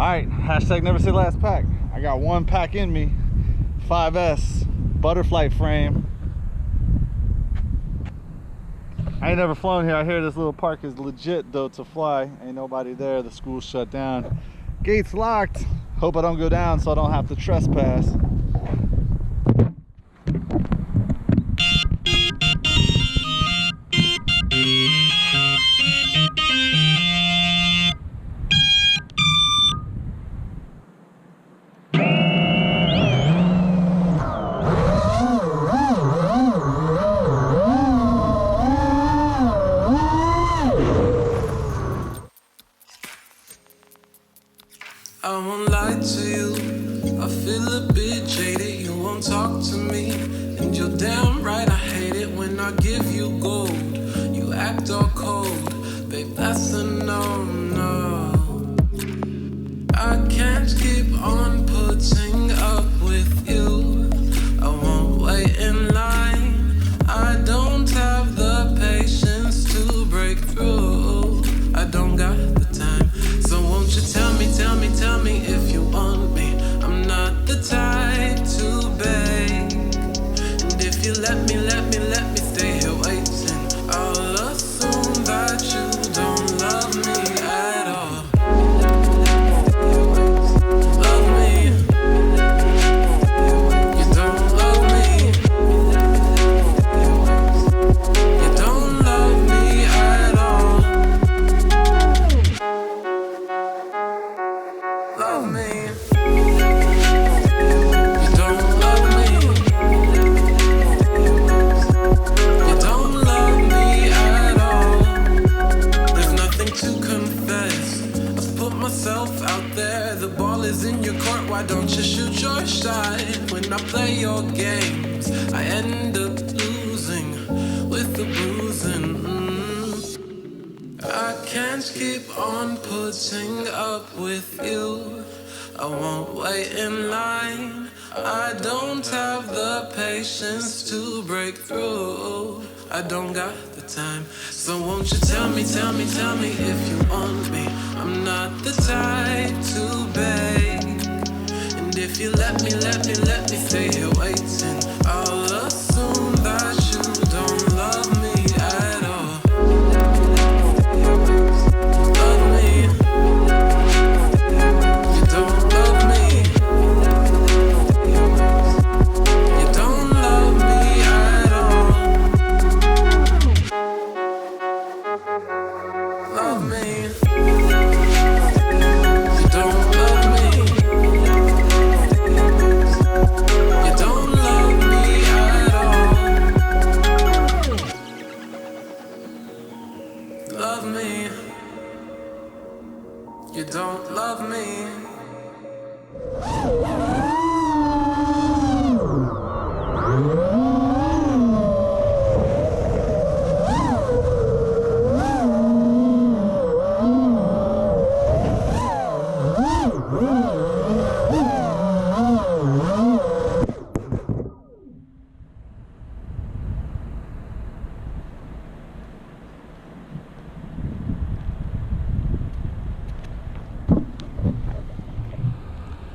Alright, hashtag never say last pack. I got one pack in me. 5S Butterflight Frame. I ain't never flown here. I hear this little park is legit though to fly. Ain't nobody there. The school's shut down. Gates locked. Hope I don't go down so I don't have to trespass. I won't lie to you, I feel a bit jaded. You won't talk to me, and you're damn right I hate it when I give you gold. You act all cold, babe, that's a no-no. I can't keep on putting up with you. I won't wait in line. I don't have the patience to break through. I don't got the time. So won't you tell me if you want me? I'm not the type to beg. And if you let me stay here waiting, I'll assume that you don't love me at all. Love me. You don't love me. You don't love me at all. Love me. You don't love me. You don't love me at all. There's nothing to confess. I've put myself out there. The ball is in your court. Why don't you shoot your shot? When I play your games, I end up losing with the bruising. I can't keep on putting up with you. I won't wait in line. I don't have the patience to break through. I don't got the time. So won't you tell me if you want me? I'm not the type to beg. And if you let me stay here waiting, I'll assume that you don't love me at all. Love me. You don't love me. You don't love me at all. Love me. You don't love me. You don't love me at all. Love me. You don't love me.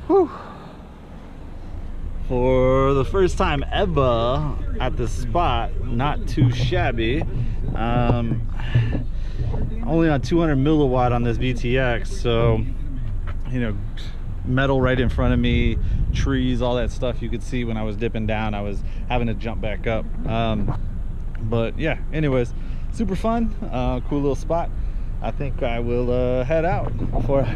Whew. For the first time ever at this spot, not too shabby. Only on 200 milliwatt on this VTX, so you know, metal right in front of me, trees, all that stuff you could see when I was dipping down. I was having to jump back up, but yeah, anyways, super fun, cool little spot. I think I will head out before